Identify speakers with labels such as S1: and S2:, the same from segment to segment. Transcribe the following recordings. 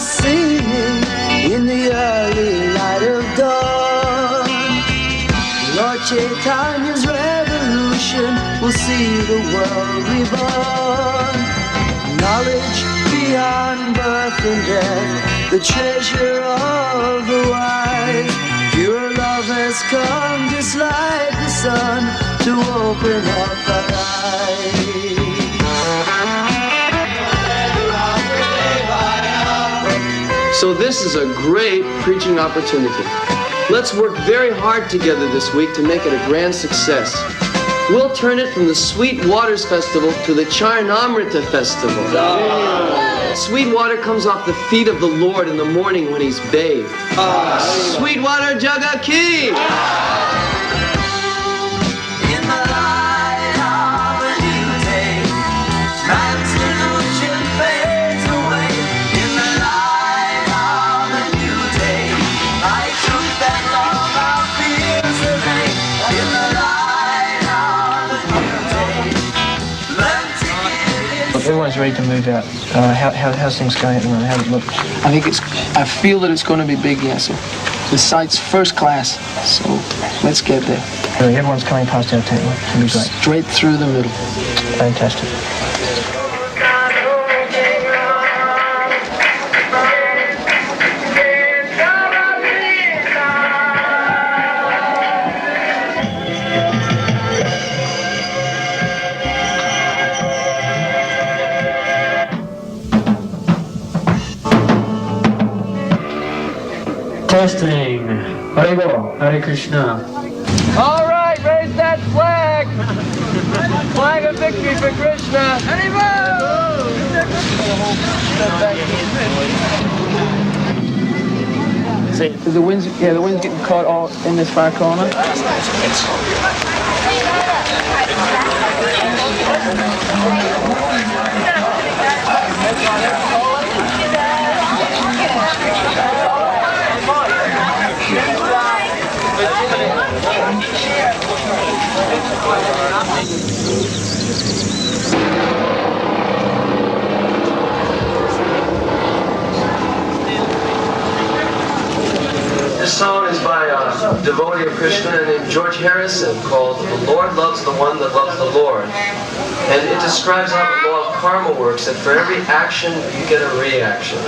S1: singing in the early light of dawn. Lord Chaitanya's revolution will see the world reborn. Knowledge beyond birth and death, the treasure of the wise. Pure love has come just like the sun to open up our eyes.
S2: So this is a great preaching opportunity. Let's work very hard together this week to make it a grand success. We'll turn it from the Sweetwater Festival to the Charnamrita Festival. Sweetwater comes off the feet of the Lord in the morning when he's bathed. Sweetwater Jaga Ki!
S3: Everyone's ready to move out. How's things going at the moment? How does it look?
S4: I feel that it's going to be big, yes. The site's first class, so let's get there.
S3: Everyone's coming past our tent. It'll be great.
S4: Straight through the middle.
S3: Fantastic.
S5: Testing. Haribo. Hare Krishna.
S2: All right, raise that flag! Flag of victory for Krishna!
S4: The wind's getting caught all in this far corner.
S2: This song is by a devotee of Krishna named George Harrison called "The Lord Loves the One That Loves the Lord." And it describes how the law of karma works, that for every action you get a reaction.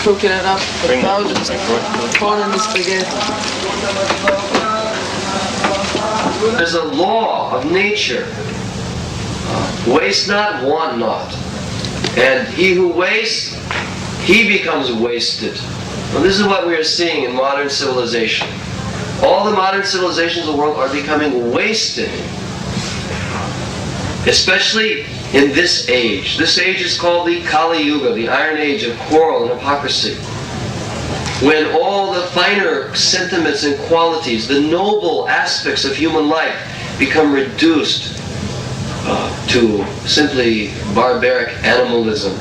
S4: Cooking it up for thousands, corn in the spaghetti.
S2: There's a law of nature. Waste not, want not. And he who wastes, he becomes wasted. Well, this is what we are seeing in modern civilization. All the modern civilizations of the world are becoming wasted. Especially in this age. This age is called the Kali Yuga, the Iron Age of quarrel and hypocrisy. When all the finer sentiments and qualities, the noble aspects of human life become reduced to simply barbaric animalism.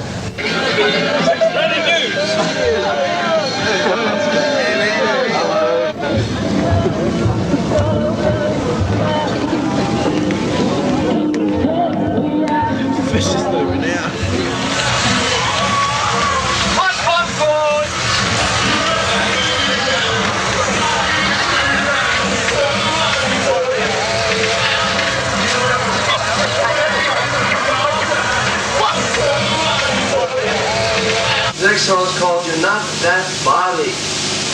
S2: that body,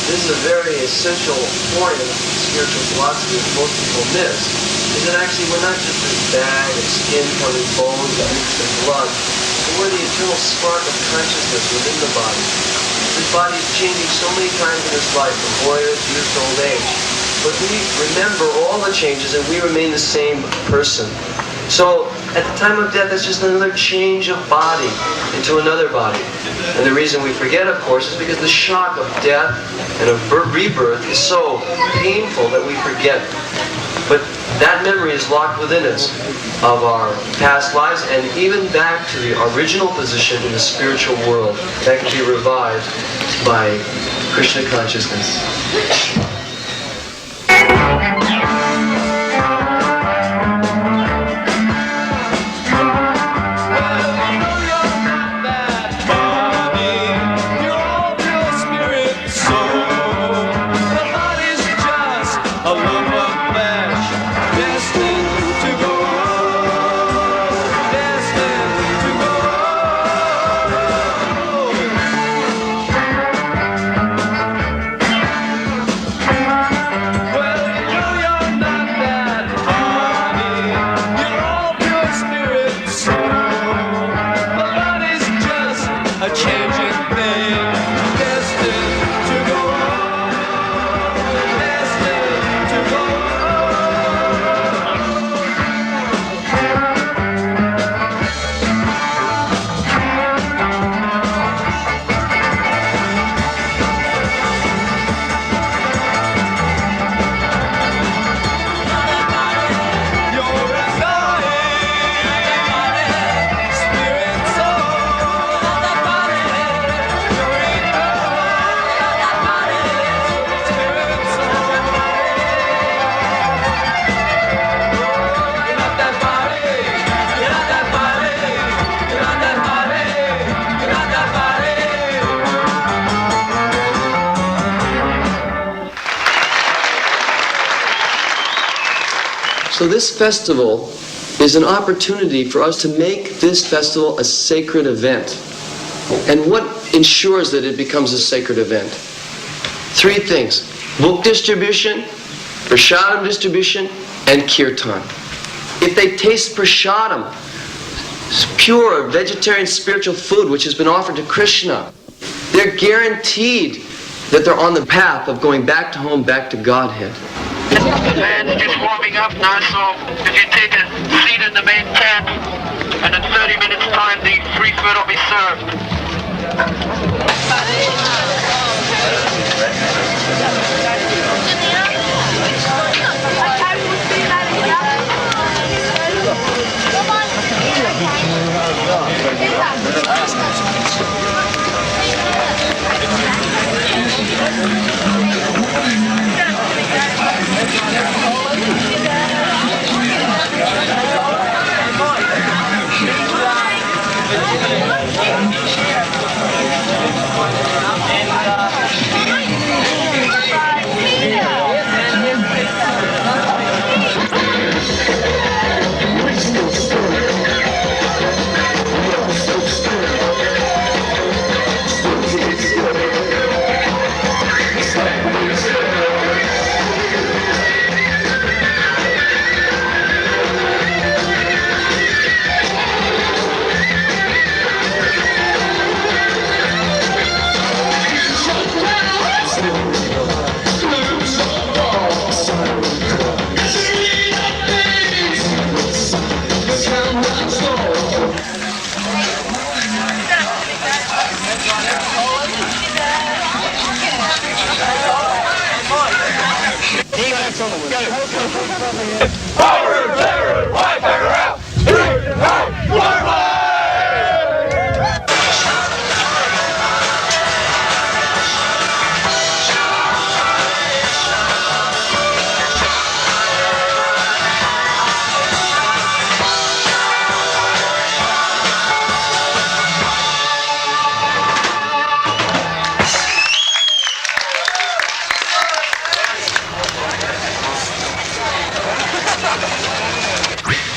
S2: this is a very essential point of spiritual philosophy that most people miss, is that actually we're not just this bag of skin covered bones and roots and blood, but we're the eternal spark of consciousness within the body. This body is changing so many times in this life, from boyhood to youth to old age. But we remember all the changes and we remain the same person. So at the time of death, it's just another change of body into another body. And the reason we forget, of course, is because the shock of death and of rebirth is so painful that we forget. But that memory is locked within us of our past lives and even back to the original position in the spiritual world that can be revived by Krishna consciousness. So this festival is an opportunity for us to make this festival a sacred event. And what ensures that it becomes a sacred event? Three things: book distribution, prasadam distribution, and kirtan. If they taste prasadam, pure vegetarian spiritual food which has been offered to Krishna, they're guaranteed that they're on the path of going back to home, back to Godhead.
S6: The band's just warming up now, so if you take a seat in the main tent, and in 30 minutes time the free food will be served.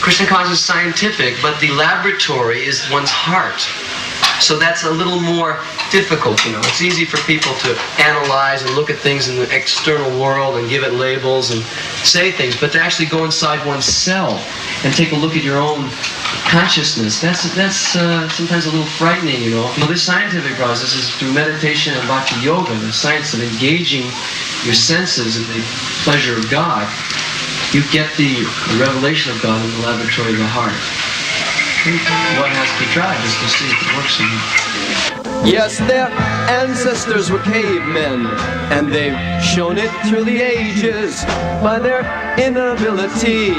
S6: Krishna consciousness is scientific, but the laboratory is one's heart. So that's a little more
S2: difficult, you know. It's easy for people to analyze and look at things in the external world and give it labels and say things, but to actually go inside oneself and take a look at your own consciousness, that's sometimes a little frightening, you know. This scientific process is through meditation and bhakti yoga, the science of engaging your senses in the pleasure of God. You get the revelation of God in the laboratory of the heart. One has to try just to see if it works or not.
S1: Yes, their ancestors were cavemen, and they've shown it through the ages by their inability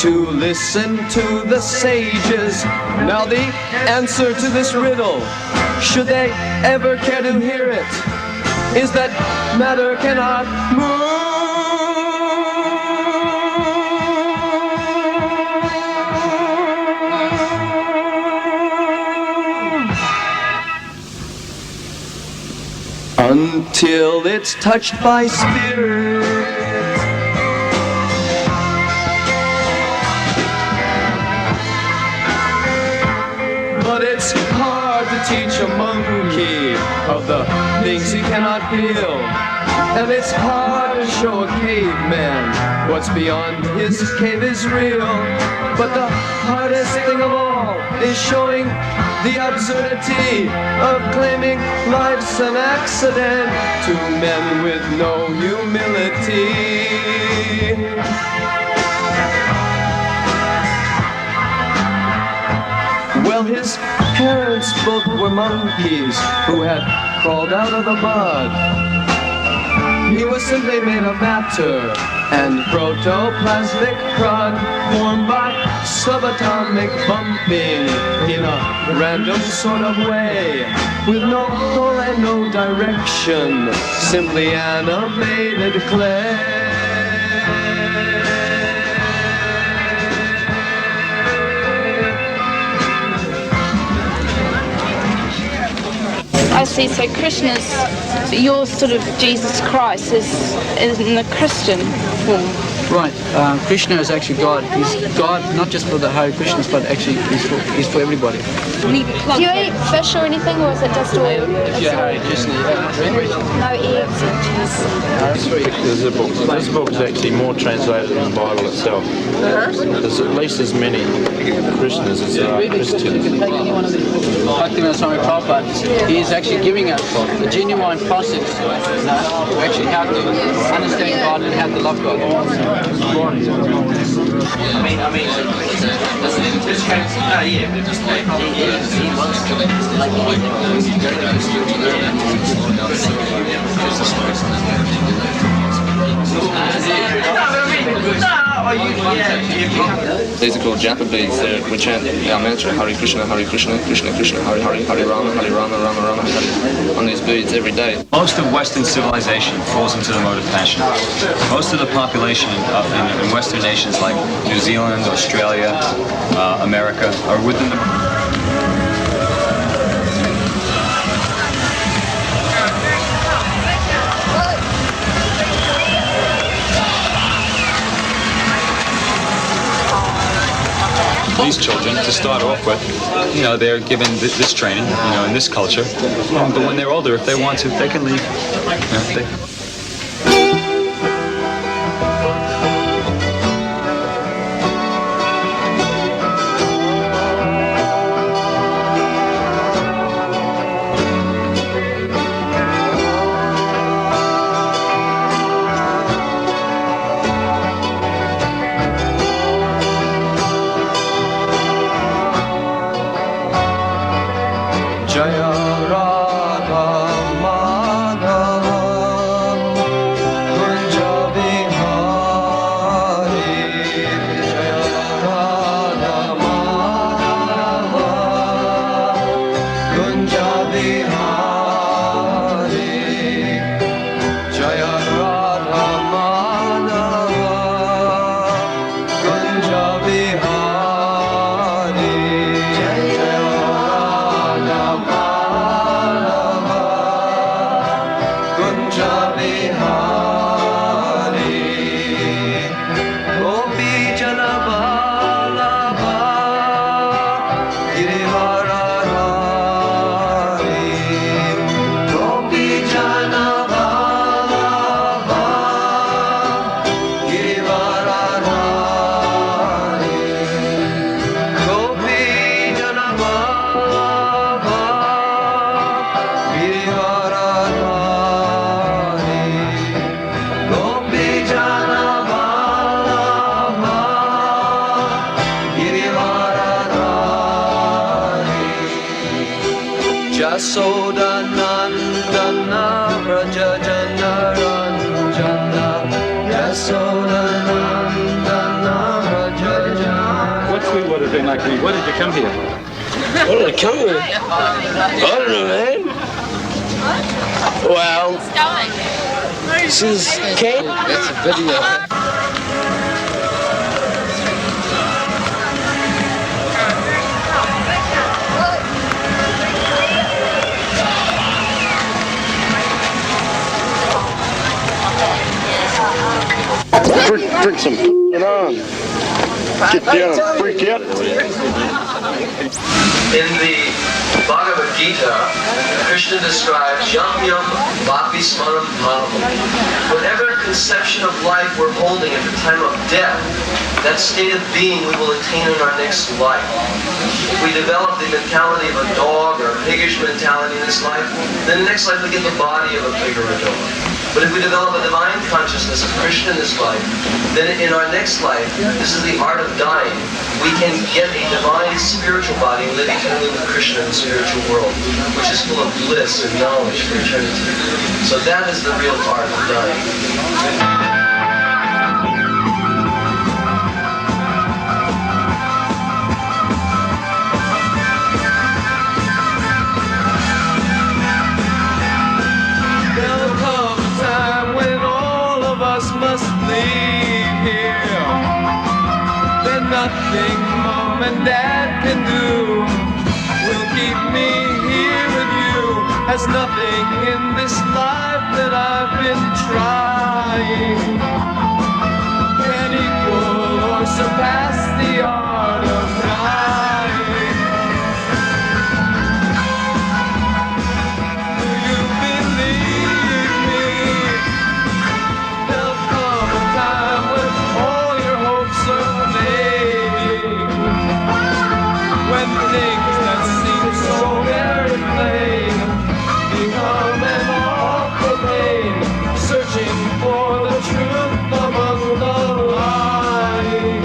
S1: to listen to the sages. Now the answer to this riddle, should they ever care to hear it, is that matter cannot move until it's touched by spirit. But it's hard to teach a monkey of the things he cannot feel, and it's hard to show a caveman what's beyond his cave is real. But the hardest thing of all is showing the absurdity of claiming life's an accident to men with no humility. Well, his parents both were monkeys who had crawled out of the mud. He was simply made of matter and protoplasmic crud formed by subatomic bumping in a random sort of way, with no goal and no direction, simply animated clay.
S7: I see, so Krishna's, your sort of Jesus Christ is in the Christian form.
S8: Right, Krishna is actually God. He's God not just for the Hare Krishnas, but actually he's for everybody.
S7: Do you eat fish or anything, or is it just all?
S8: Hare Krishna,
S7: No eggs and cheese.
S9: This book is actually more translated than the Bible itself. There's at least as many Krishnas as there are Christians.
S8: Bhaktivinoda Swami Prabhupada, he is actually giving us the genuine process to actually how to understand God and how to love God.
S10: These are called japa beads. We chant our mantra, Hare Krishna, Krishna Krishna, Hare Hare, Hare Rama, Rama Rama, Hare, on these beads every day.
S11: Most of Western civilization falls into the mode of passion. Most of the population in Western nations like New Zealand, Australia, America are within the... These children, to start off with, they're given this training, in this culture. But when they're older, if they want to, they can leave.
S1: Yasodhanandana Raja Jana Ranjana Yasodhanandana Raja Jana.
S12: What's Sweetwater been like? What did you come here?
S13: What did I come here? I don't know, man. Well, this is Kate.
S2: That's a video.
S13: Drink some it on. Get down and freak out.
S2: In the Bhagavad Gita, Krishna describes yam yam vapi smaram bhavam. Whatever conception of life we're holding at the time of death, that state of being we will attain in our next life. If we develop the mentality of a dog or a piggish mentality in this life, then in the next life we get the body of a pig or a dog. But if we develop a divine consciousness of Krishna in this life, then in our next life, this is the art of dying, we can get a divine spiritual body and live eternally with Krishna in the spiritual world, which is full of bliss and knowledge for eternity. So that is the real art of dying.
S1: Nothing mom and dad can do will keep me here with you. Has nothing in this life that I've been trying can equal or surpass the art of dying. Do you believe me? There'll come a time when all your hopes are when things that seem so very plain become an awful pain, searching for the truth among the lying.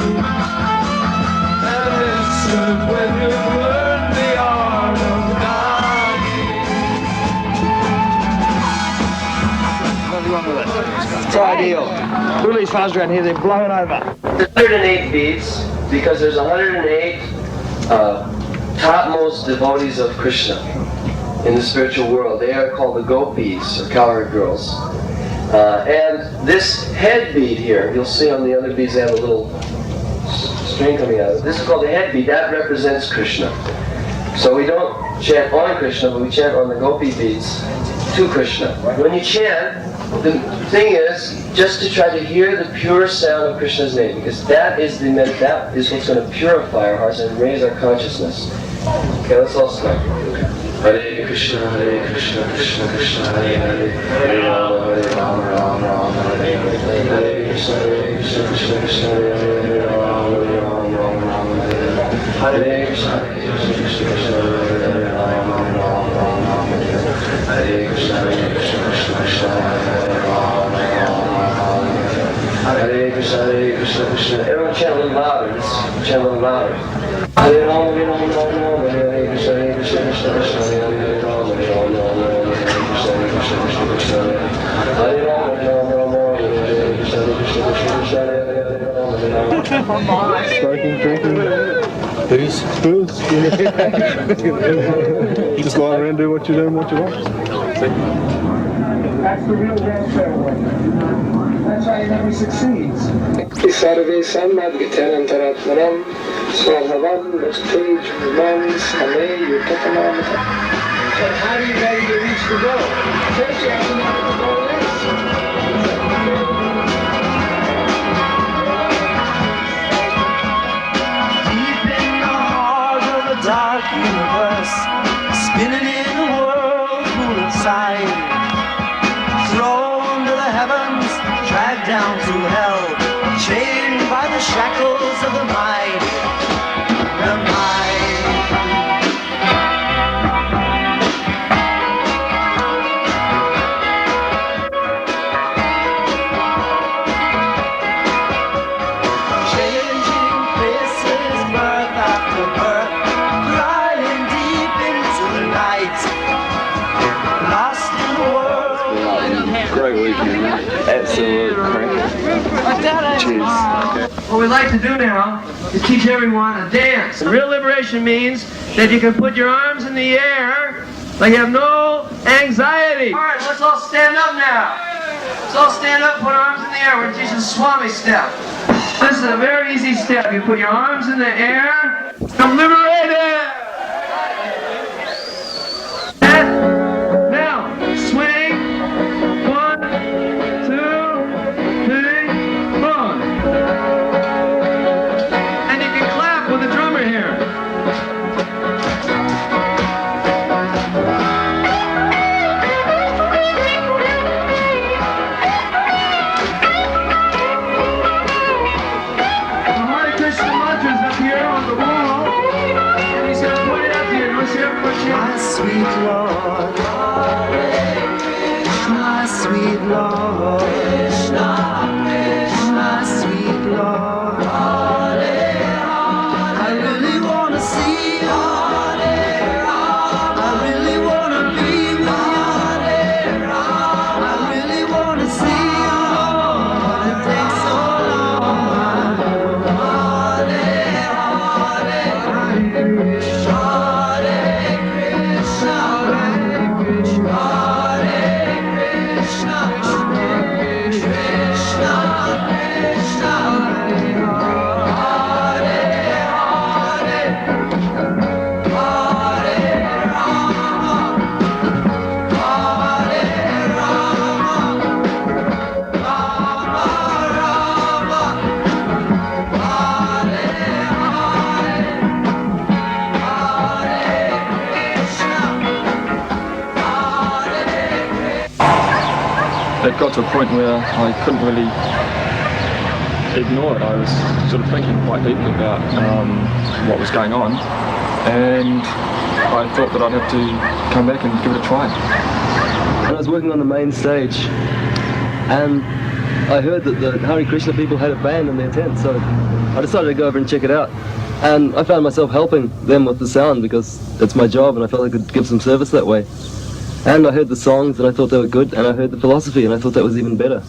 S1: And it's good when you learn the art of dying.
S3: It's ideal. Look at these fires around here, they're blowing over.
S2: There's 108 beads because there's 108 topmost devotees of Krishna in the spiritual world. They are called the gopis, or cowherd girls. And this head bead here, you'll see on the other beads they have a little string coming out of it. This is called the head bead. That represents Krishna. So we don't chant on Krishna, but we chant on the gopi beads to Krishna. When you chant, the thing is just to try to hear the pure sound of Krishna's name, because that is what's going to purify our hearts and raise our consciousness. Okay, let's all start. Hare Krishna, Krishna Krishna, Hare Hare, Hare Rama, Rama Rama, Hare Hare, Hare Krishna, Krishna Krishna, Hare Hare, Rama, Rama, Hare Krishna, Krishna Krishna, Hare Rama, Rama, Hare Krishna, Krishna Krishna, Hare Rama, Hare Krishna, Krishna. Everyone chant a little louder. Let's chant a little louder. Hare Rama, Hare Rama, Hare Krishna, Krishna Krishna, Hare Rama, Rama, Hare Krishna, Krishna, Hare Rama, Rama, Hare Krishna, Krishna, Hare Rama.
S12: Smoking, drinking, booze. Just go out around and do what you do and what you want.
S14: That's the real dance ceremony. That's why he never succeeds.
S4: Sarve Sammadgitarantaratmanam Swabhavan Vastage Viman Same Yutapanamata.
S14: But how do you know you reach the goal? First you have to know what the goal is.
S1: Deep in the heart of a dark universe, spinning in a whirlpool of sight, thrown to the heavens, dragged down to hell, chained by the shackles of the mind. The mind. Changing faces, birth after birth, gliding deep into the night.
S12: great weekend.
S3: Absolute crack.
S12: Cheers.
S2: What we'd like to do now is teach everyone a dance. Real liberation means that you can put your arms in the air like you have no anxiety. All right, let's all stand up now. Let's all stand up, put arms in the air. We're teaching Swami step. This is a very easy step. You put your arms in the air. I'm liberated. And now, swing. 1, 2, 3, 4. And you can clap with the drummer here.
S1: My sweet Lord, my sweet Lord, my sweet Lord, I really want to see you, I really want to be with you, I really want to see you, but it takes so long.
S12: It got to a point where I couldn't really ignore it. I was sort of thinking quite deeply about what was going on, and I thought that I'd have to come back and give it a try.
S15: And I was working on the main stage, and I heard that the Hare Krishna people had a band in their tent, so I decided to go over and check it out. And I found myself helping them with the sound because it's my job and I felt I could give some service that way. And I heard the songs and I thought they were good, and I heard the philosophy and I thought that was even better.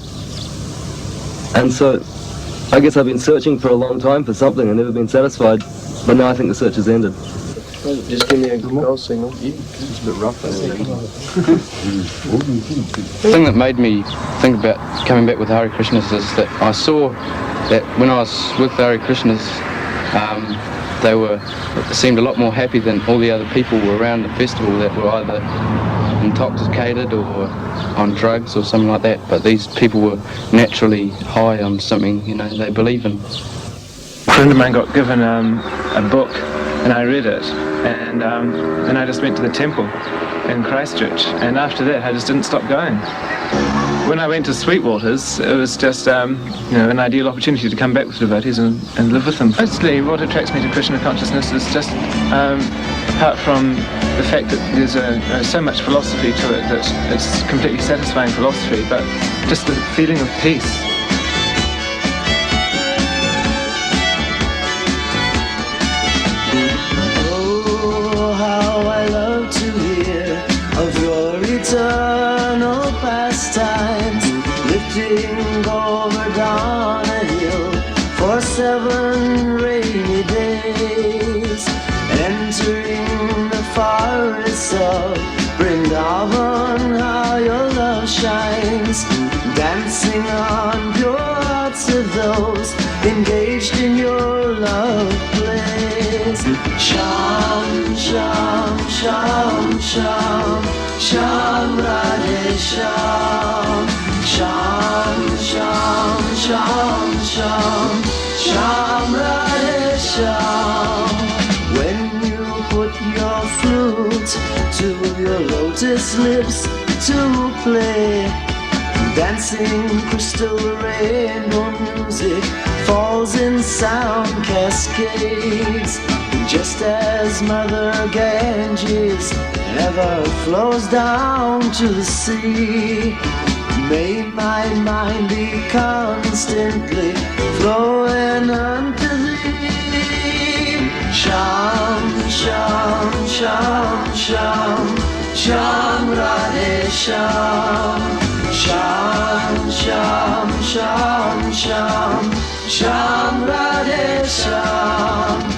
S15: And so I guess I've been searching for a long time for something and never been satisfied, but now I think the search has ended.
S2: Just give me a go signal. It's a bit rough.
S16: The thing that made me think about coming back with Hare Krishnas is that I saw that when I was with the Hare Krishnas, they seemed a lot more happy than all the other people were around the festival that were either intoxicated or on drugs or something like that. But these people were naturally high on something, you know, they believe in.
S3: A friend of mine got given a book and I read it, and then I just went to the temple in Christchurch, and after that I just didn't stop going. When I went to Sweetwater's, it was just an ideal opportunity to come back with devotees and live with them. Mostly what attracts me to Krishna consciousness is just, apart from the fact that there's so much philosophy to it, that it's completely satisfying philosophy, but just the feeling of peace.
S1: Oh, how I love to hear of your eternal pastimes, lifting Govardhana hill for 7 rainy days, entering the forests of Vrindavan, how your love shines, dancing on pure hearts of those engaged in your love blaze. Sham, sham, sham, sham, sham, Radhe sham, sham, sham, sham, sham, sham, Radhe sham. When you put your flute to your lotus lips to play, dancing crystal rainbow music falls in sound cascades, just as Mother Ganges ever flows down to the sea. May my mind be constantly flowing unto thee. Sham, sham, sham, sham, sham, Radhe sham, Sham, Sham, Sham, Sham, Sham Radhe Sham.